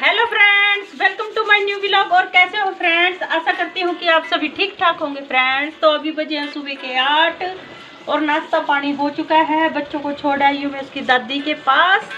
Hello friends, welcome to my new vlog. और कैसे हो फ्रेंड्स? आशा करती हूँ कि आप सभी ठीक ठाक होंगे फ्रेंड्स। तो अभी बजे हैं सुबह के 8 और नाश्ता पानी हो चुका है। बच्चों को छोड़ आई हूँ मैं उसकी दादी के पास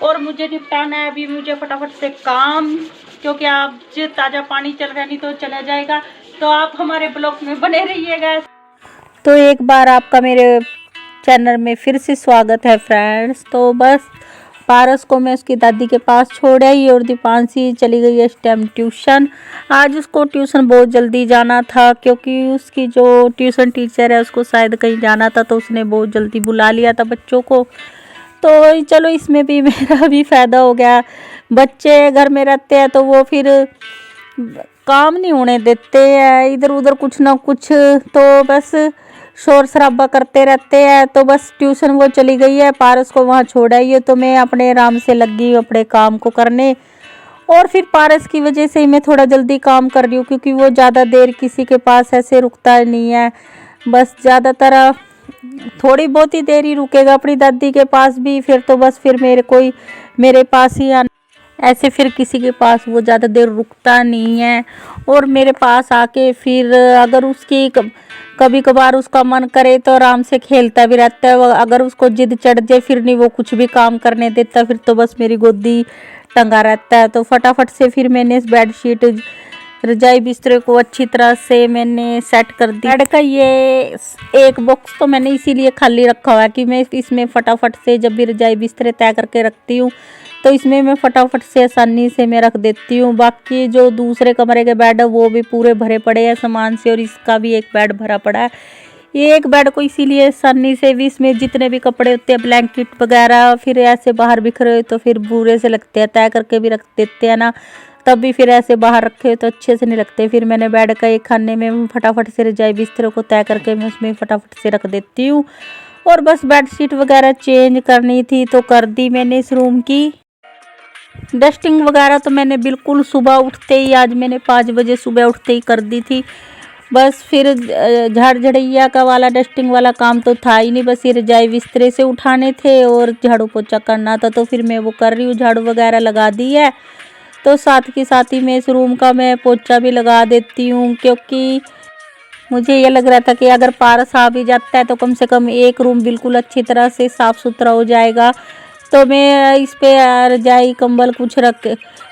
और मुझे निपटाना है अभी मुझे फटाफट से काम, क्योंकि आप जो ताज़ा पानी चल रहा है नहीं तो चला जाएगा। तो आप हमारे ब्लॉग में बने रहिएगा। तो एक बार आपका मेरे चैनल में फिर से स्वागत है फ्रेंड्स। तो बस पारस को मैं उसकी दादी के पास छोड़ आई और दीपांशी चली गई है इस टाइम ट्यूशन। आज उसको ट्यूशन बहुत जल्दी जाना था, क्योंकि उसकी जो ट्यूशन टीचर है उसको शायद कहीं जाना था, तो उसने बहुत जल्दी बुला लिया था बच्चों को। तो चलो इसमें भी मेरा भी फ़ायदा हो गया। बच्चे घर में रहते हैं तो वो फिर काम नहीं होने देते हैं, इधर उधर कुछ ना कुछ, तो बस शोर शराबा करते रहते हैं। तो बस ट्यूशन वो चली गई है, पारस को वहाँ छोड़ आई है, तो मैं अपने आराम से लगी अपने काम को करने। और फिर पारस की वजह से ही मैं थोड़ा जल्दी काम कर रही हूँ, क्योंकि वो ज़्यादा देर किसी के पास ऐसे रुकता नहीं है। बस ज़्यादातर थोड़ी बहुत ही देर ही रुकेगा अपनी दादी के पास भी, फिर तो बस फिर मेरे पास ही आना। ऐसे फिर किसी के पास वो ज़्यादा देर रुकता नहीं है। और मेरे पास आके फिर अगर उसकी कभी कभार उसका मन करे तो आराम से खेलता भी रहता है। अगर उसको जिद चढ़ जाए फिर नहीं वो कुछ भी काम करने देता, फिर तो बस मेरी गोदी टंगा रहता है। तो फटाफट से फिर मैंने इस बेडशीट रजाई बिस्तरे को अच्छी तरह से मैंने सेट कर दिया। बेड का ये एक बॉक्स तो मैंने इसीलिए खाली रखा हुआ है कि मैं इसमें फटाफट से जब भी रजाई बिस्तरे तय करके रखती हूँ तो इसमें मैं फटाफट से आसानी से मैं रख देती हूँ। बाकी जो दूसरे कमरे के बेड है वो भी पूरे भरे पड़े हैं सामान से, और इसका भी एक बेड भरा पड़ा है। ये एक बेड को इसीलिए आसानी से भी इसमें जितने भी कपड़े होते हैं, ब्लैंकेट वगैरह, फिर ऐसे बाहर बिखरे हुए तो फिर बुरे से लगते हैं, तय करके भी रख देते हैं ना, तब भी फिर ऐसे बाहर रखे तो अच्छे से नहीं लगते। फिर मैंने बेड का एक खाने में फटाफट से रजाई बिस्तरों को तय करके मैं उसमें फटाफट से रख देती हूँ। और बस बेडशीट वगैरह चेंज करनी थी तो कर दी मैंने इस रूम की। डस्टिंग वगैरह तो मैंने बिल्कुल सुबह उठते ही, आज मैंने 5 बजे सुबह उठते ही कर दी थी। बस फिर झाड़ झड़ैया का वाला डस्टिंग वाला काम तो था ही नहीं, बस ये रजाई बिस्तरे से उठाने थे और झाड़ू पोछा करना था, तो फिर मैं वो कर रही हूँ। झाड़ू वगैरह लगा दी है, तो साथ के साथ ही मैं इस रूम का मैं पोछा भी लगा देती हूँ, क्योंकि मुझे ये लग रहा था कि अगर पारस आ भी जाता है तो कम से कम एक रूम बिल्कुल अच्छी तरह से साफ़ सुथरा हो जाएगा। तो मैं इस पे रजाई कंबल कुछ रख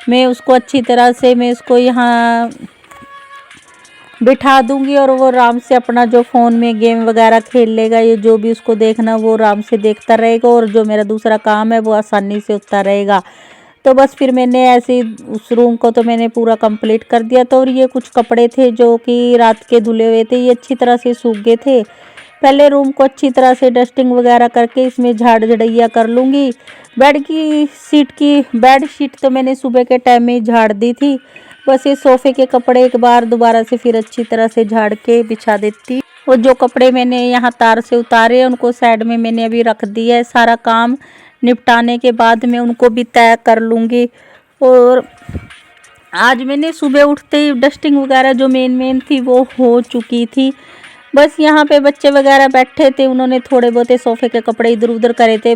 मैं उसको अच्छी तरह से मैं उसको यहाँ बिठा दूंगी, और वो आराम से अपना जो फ़ोन में गेम वगैरह खेल लेगा, ये जो भी उसको देखना वो आराम से देखता रहेगा, और जो मेरा दूसरा काम है वो आसानी से होता रहेगा। तो बस फिर मैंने ऐसे उस रूम को तो मैंने पूरा कंप्लीट कर दिया। तो और ये कुछ कपड़े थे जो कि रात के धुले हुए थे, ये अच्छी तरह से सूख गए थे। पहले रूम को अच्छी तरह से डस्टिंग वगैरह करके इसमें झाड़ झड़ैया कर लूँगी। बेड शीट तो मैंने सुबह के टाइम में झाड़ दी थी। बस ये सोफ़े के कपड़े एक बार दोबारा से फिर अच्छी तरह से झाड़ के बिछा देती। और जो कपड़े मैंने यहाँ तार से उतारे उनको साइड में मैंने अभी रख दिया है। सारा काम निपटाने के बाद मैं उनको भी तय कर लूँगी। और आज मैंने सुबह उठते ही डस्टिंग वगैरह जो मेन थी वो हो चुकी थी। बस यहाँ पे बच्चे वगैरह बैठे थे, उन्होंने थोड़े बहुत सोफ़े के कपड़े इधर उधर करे थे,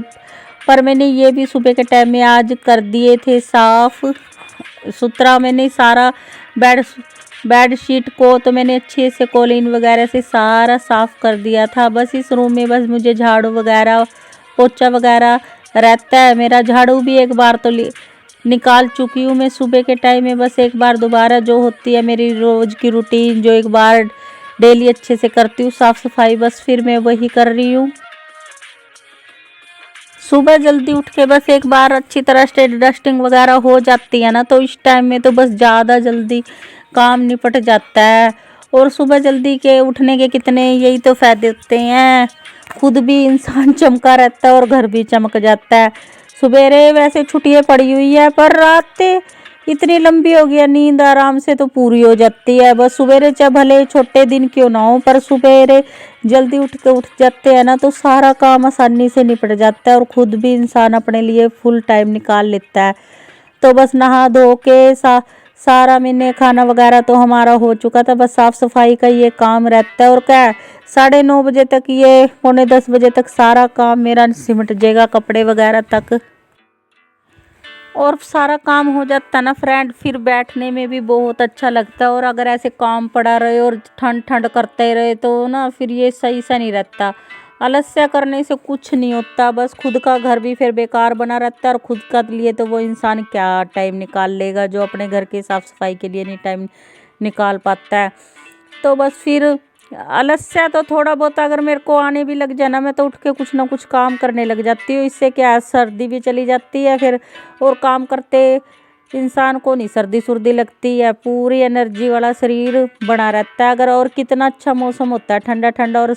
पर मैंने ये भी सुबह के टाइम में आज कर दिए थे साफ़ सुथरा। मैंने सारा बेड शीट को तो मैंने अच्छे से कॉलिन वगैरह से सारा साफ़ कर दिया था। बस इस रूम में बस मुझे झाड़ू वगैरह पोछा वगैरह रहता है। मेरा झाड़ू भी एक बार तो निकाल चुकी हूँ मैं सुबह के टाइम में, बस एक बार दोबारा जो होती है मेरी रोज़ की रूटीन जो एक बार डेली अच्छे से करती हूँ साफ़ सफाई, बस फिर मैं वही कर रही हूँ। सुबह जल्दी उठ के बस एक बार अच्छी तरह से डस्टिंग वगैरह हो जाती है ना, तो इस टाइम में तो बस ज़्यादा जल्दी काम निपट जाता है। और सुबह जल्दी के उठने के कितने यही तो फ़ायदे होते हैं, खुद भी इंसान चमका रहता है और घर भी चमक जाता है। सवेरे वैसे छुट्टियाँ पड़ी हुई है, पर रात इतनी लंबी हो गई नींद आराम से तो पूरी हो जाती है। बस सवेरे चाहे भले छोटे दिन क्यों ना हो, पर सवेरे जल्दी उठ जाते हैं ना तो सारा काम आसानी से निपट जाता है और खुद भी इंसान अपने लिए फुल टाइम निकाल लेता है। तो बस नहा धो के सारा मैंने खाना वगैरह तो हमारा हो चुका था, बस साफ़ सफाई का ये काम रहता है। और क्या 9:30 बजे तक, ये 9:45 बजे तक सारा काम मेरा सिमट जाएगा कपड़े वगैरह तक। और सारा काम हो जाता ना फ्रेंड, फिर बैठने में भी बहुत अच्छा लगता है। और अगर ऐसे काम पड़ा रहे और ठंड ठंड करते रहे तो ना फिर ये सही सा नहीं रहता। आलस्य करने से कुछ नहीं होता, बस खुद का घर भी फिर बेकार बना रहता है। और खुद का लिए तो वो इंसान क्या टाइम निकाल लेगा जो अपने घर की साफ सफाई के लिए नहीं टाइम निकाल पाता है। तो बस फिर आलस्य तो थोड़ा बहुत अगर मेरे को आने भी लग जाए ना, मैं तो उठ के कुछ ना कुछ काम करने लग जाती हूँ। इससे क्या है, सर्दी भी चली जाती है फिर, और काम करते इंसान को नहीं सर्दी सुर्दी लगती है, पूरी एनर्जी वाला शरीर बना रहता है। अगर और कितना अच्छा मौसम होता है, ठंडा ठंडा, और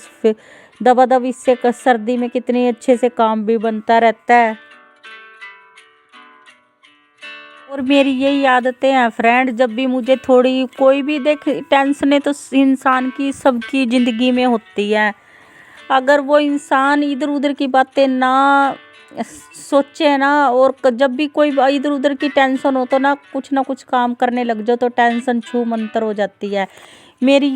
दबादब इससे सर्दी में कितनी अच्छे से काम भी बनता रहता है। और मेरी यही आदतें हैं फ्रेंड, जब भी मुझे थोड़ी कोई भी देख टेंशन तो इंसान की सबकी ज़िंदगी में होती है। अगर वो इंसान इधर उधर की बातें ना सोचे ना, और जब भी कोई इधर उधर की टेंशन हो तो ना कुछ काम करने लग जाओ तो टेंशन छू मंतर हो जाती है। मेरी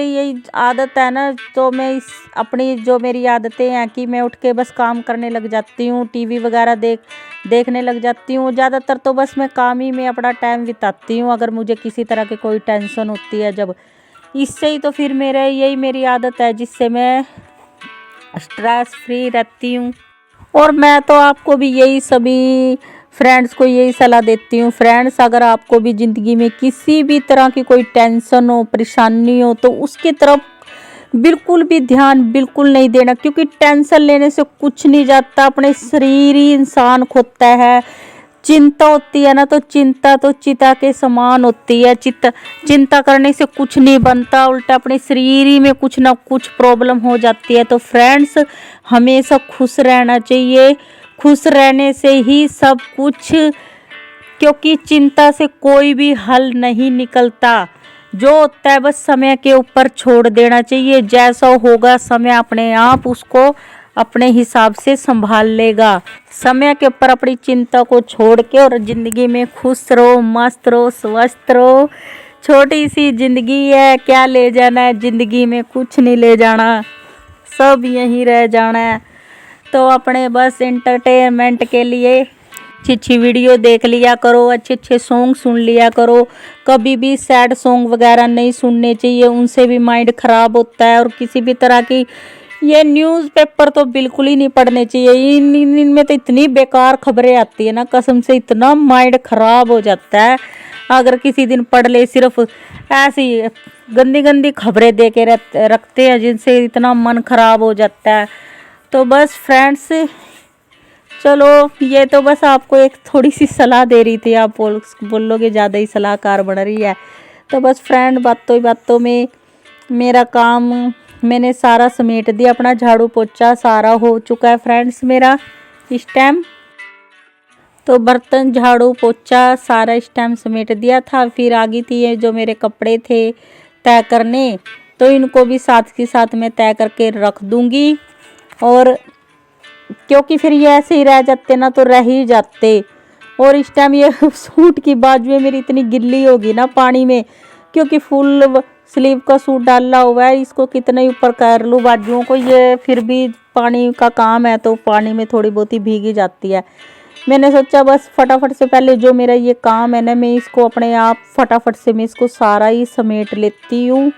यही आदत है ना, तो मैं इस अपनी जो मेरी आदतें हैं कि मैं उठ के बस काम करने लग जाती हूँ, टीवी वगैरह देखने लग जाती हूँ। ज़्यादातर तो बस मैं काम ही में अपना टाइम बिताती हूँ, अगर मुझे किसी तरह की कोई टेंशन होती है जब। इससे ही तो फिर मेरी आदत है जिससे मैं स्ट्रेस फ्री रहती हूँ। और मैं तो आपको भी यही सभी फ्रेंड्स को यही सलाह देती हूँ फ्रेंड्स, अगर आपको भी ज़िंदगी में किसी भी तरह की कोई टेंशन हो, परेशानी हो, तो उसकी तरफ बिल्कुल भी ध्यान बिल्कुल नहीं देना, क्योंकि टेंशन लेने से कुछ नहीं जाता, अपने शरीर ही इंसान खोता है। चिंता होती है ना, तो चिंता तो चिता के समान होती है। चिंता करने से कुछ नहीं बनता, उल्टा अपने शरीर ही में कुछ ना कुछ प्रॉब्लम हो जाती है। तो फ्रेंड्स, हमेशा खुश रहना चाहिए, खुश रहने से ही सब कुछ, क्योंकि चिंता से कोई भी हल नहीं निकलता। जो होता है बस समय के ऊपर छोड़ देना चाहिए, जैसा होगा समय अपने आप उसको अपने हिसाब से संभाल लेगा। समय के ऊपर अपनी चिंता को छोड़ के और ज़िंदगी में खुश रहो, मस्त रहो, स्वस्थ रहो। छोटी सी ज़िंदगी है, क्या ले जाना है ज़िंदगी में, कुछ नहीं ले जाना, सब यहीं रह जाना है। तो अपने बस एंटरटेनमेंट के लिए अच्छी अच्छी वीडियो देख लिया करो, अच्छे अच्छे सॉन्ग सुन लिया करो। कभी भी सैड सॉन्ग वगैरह नहीं सुनने चाहिए, उनसे भी माइंड ख़राब होता है। और किसी भी तरह की ये न्यूज़पेपर तो बिल्कुल ही नहीं पढ़ने चाहिए, इनमें तो इतनी बेकार खबरें आती है ना, कसम से इतना माइंड ख़राब हो जाता है। अगर किसी दिन पढ़ ले, सिर्फ ऐसी गंदी गंदी खबरें दे के रखते हैं जिनसे इतना मन ख़राब हो जाता है। तो बस फ्रेंड्स, चलो ये तो बस आपको एक थोड़ी सी सलाह दे रही थी, आप बोलोगे ज़्यादा ही सलाहकार बन रही है। तो बस फ्रेंड, बातों बातों में मेरा काम मैंने सारा समेट दिया, अपना झाड़ू पोछा सारा हो चुका है फ्रेंड्स मेरा इस टाइम। तो बर्तन झाड़ू पोछा सारा इस टाइम समेट दिया था। फिर आगे थी ये जो मेरे कपड़े थे तय करने, तो इनको भी साथ के साथ मैं तय करके रख दूंगी। और क्योंकि फिर ये ऐसे ही रह जाते ना तो रह ही जाते। और इस टाइम ये सूट की बाजुएं मेरी इतनी गिल्ली होगी ना पानी में, क्योंकि फुल स्लीव का सूट डाला हुआ है, इसको कितना ही ऊपर कर लूँ बाजुओं को, ये फिर भी पानी का काम है तो पानी में थोड़ी बहुत ही भीगी जाती है। मैंने सोचा बस फटाफट से पहले जो मेरा ये काम है ना, मैं इसको अपने आप फटाफट से मैं इसको सारा ही समेट लेती हूँ।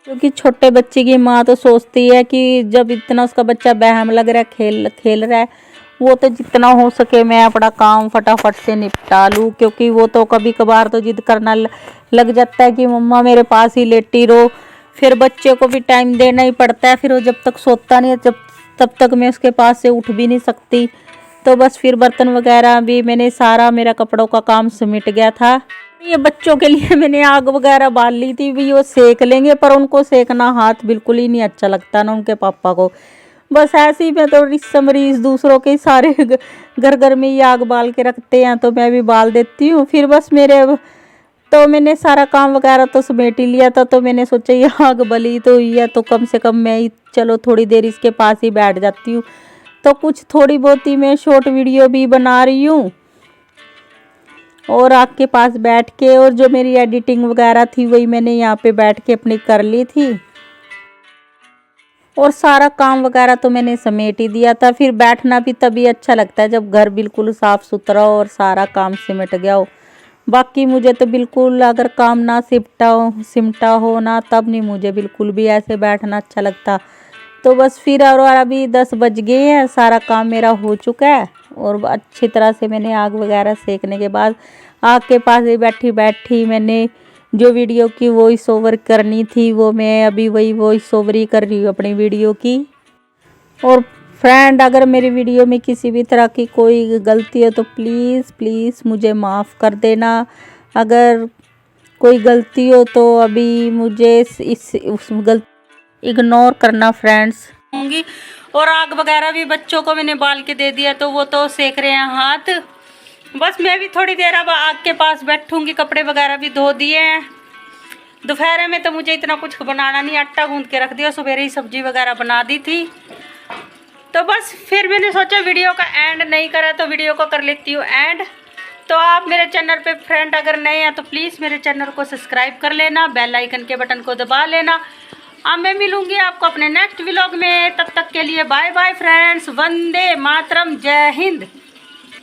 क्योंकि छोटे बच्चे की माँ तो सोचती है कि जब इतना उसका बच्चा बहम लग रहा है, खेल रहा है, वो तो जितना हो सके मैं अपना काम फटाफट से निपटा लूँ। क्योंकि वो तो कभी कभार तो जिद करना लग जाता है कि मम्मा मेरे पास ही लेटी रहो। फिर बच्चे को भी टाइम देना ही पड़ता है, फिर वो जब तक सोता नहीं है तब तक मैं उसके पास से उठ भी नहीं सकती। तो बस फिर बर्तन वगैरह भी मैंने सारा, मेरा कपड़ों का काम समेट गया था। ये बच्चों के लिए मैंने आग वगैरह बाल ली थी, भी वो सेक लेंगे, पर उनको सेकना हाथ बिल्कुल ही नहीं अच्छा लगता ना उनके पापा को। बस ऐसे ही मैं तो रिस दूसरों के सारे घर में ही आग बाल के रखते हैं, तो मैं भी बाल देती हूँ। फिर बस तो मैंने सारा काम वगैरह तो समेट ही लिया था। तो मैंने सोचा ये आग बली तो हुई है, तो कम से कम मैं ही चलो थोड़ी देर इसके पास ही बैठ जाती हूँ। तो कुछ थोड़ी बहुत ही मैं शॉर्ट वीडियो भी बना रही हूँ, और आग के पास बैठ के, और जो मेरी एडिटिंग वगैरह थी वही मैंने यहाँ पे बैठ के अपनी कर ली थी। और सारा काम वगैरह तो मैंने समेट ही दिया था। फिर बैठना भी तभी अच्छा लगता है जब घर बिल्कुल साफ़ सुथरा हो और सारा काम सिमट गया हो। बाकी मुझे तो बिल्कुल अगर काम ना सिमटा हो ना, तब नहीं मुझे बिल्कुल भी ऐसे बैठना अच्छा लगता। तो बस फिर और अभी 10 बज गए हैं, सारा काम मेरा हो चुका है और अच्छी तरह से मैंने आग वगैरह सेकने के बाद आग के पास ही बैठी बैठी मैंने जो वीडियो की वॉइस ओवर करनी थी वो मैं अभी वही वॉइस ओवर ही कर रही हूँ अपनी वीडियो की। और फ्रेंड, अगर मेरी वीडियो में किसी भी तरह की कोई गलती है तो प्लीज़ प्लीज़ मुझे माफ़ कर देना। अगर कोई गलती हो तो अभी मुझे उस गलती इग्नोर करना फ्रेंड्स। होंगी। और आग वगैरह भी बच्चों को मैंने बाल के दे दिया, तो वो तो सेक रहे हैं हाथ। बस मैं भी थोड़ी देर अब आग के पास बैठूंगी, कपड़े वगैरह भी धो दिए हैं। दोपहर में तो मुझे इतना कुछ बनाना नहीं, आटा गूंद के रख दिया, सवेरे ही सब्जी वगैरह बना दी थी। तो बस फिर मैंने सोचा वीडियो का एंड नहीं करा तो वीडियो को कर लेती हूँ एंड। तो आप मेरे चैनल पे फ्रेंड अगर नए हैं तो प्लीज़ मेरे चैनल को सब्सक्राइब कर लेना, बेल आइकन के बटन को दबा लेना। अब मैं मिलूंगी आपको अपने नेक्स्ट व्लॉग में, तब तक के लिए bye bye friends. Vande Mataram, जय हिंद।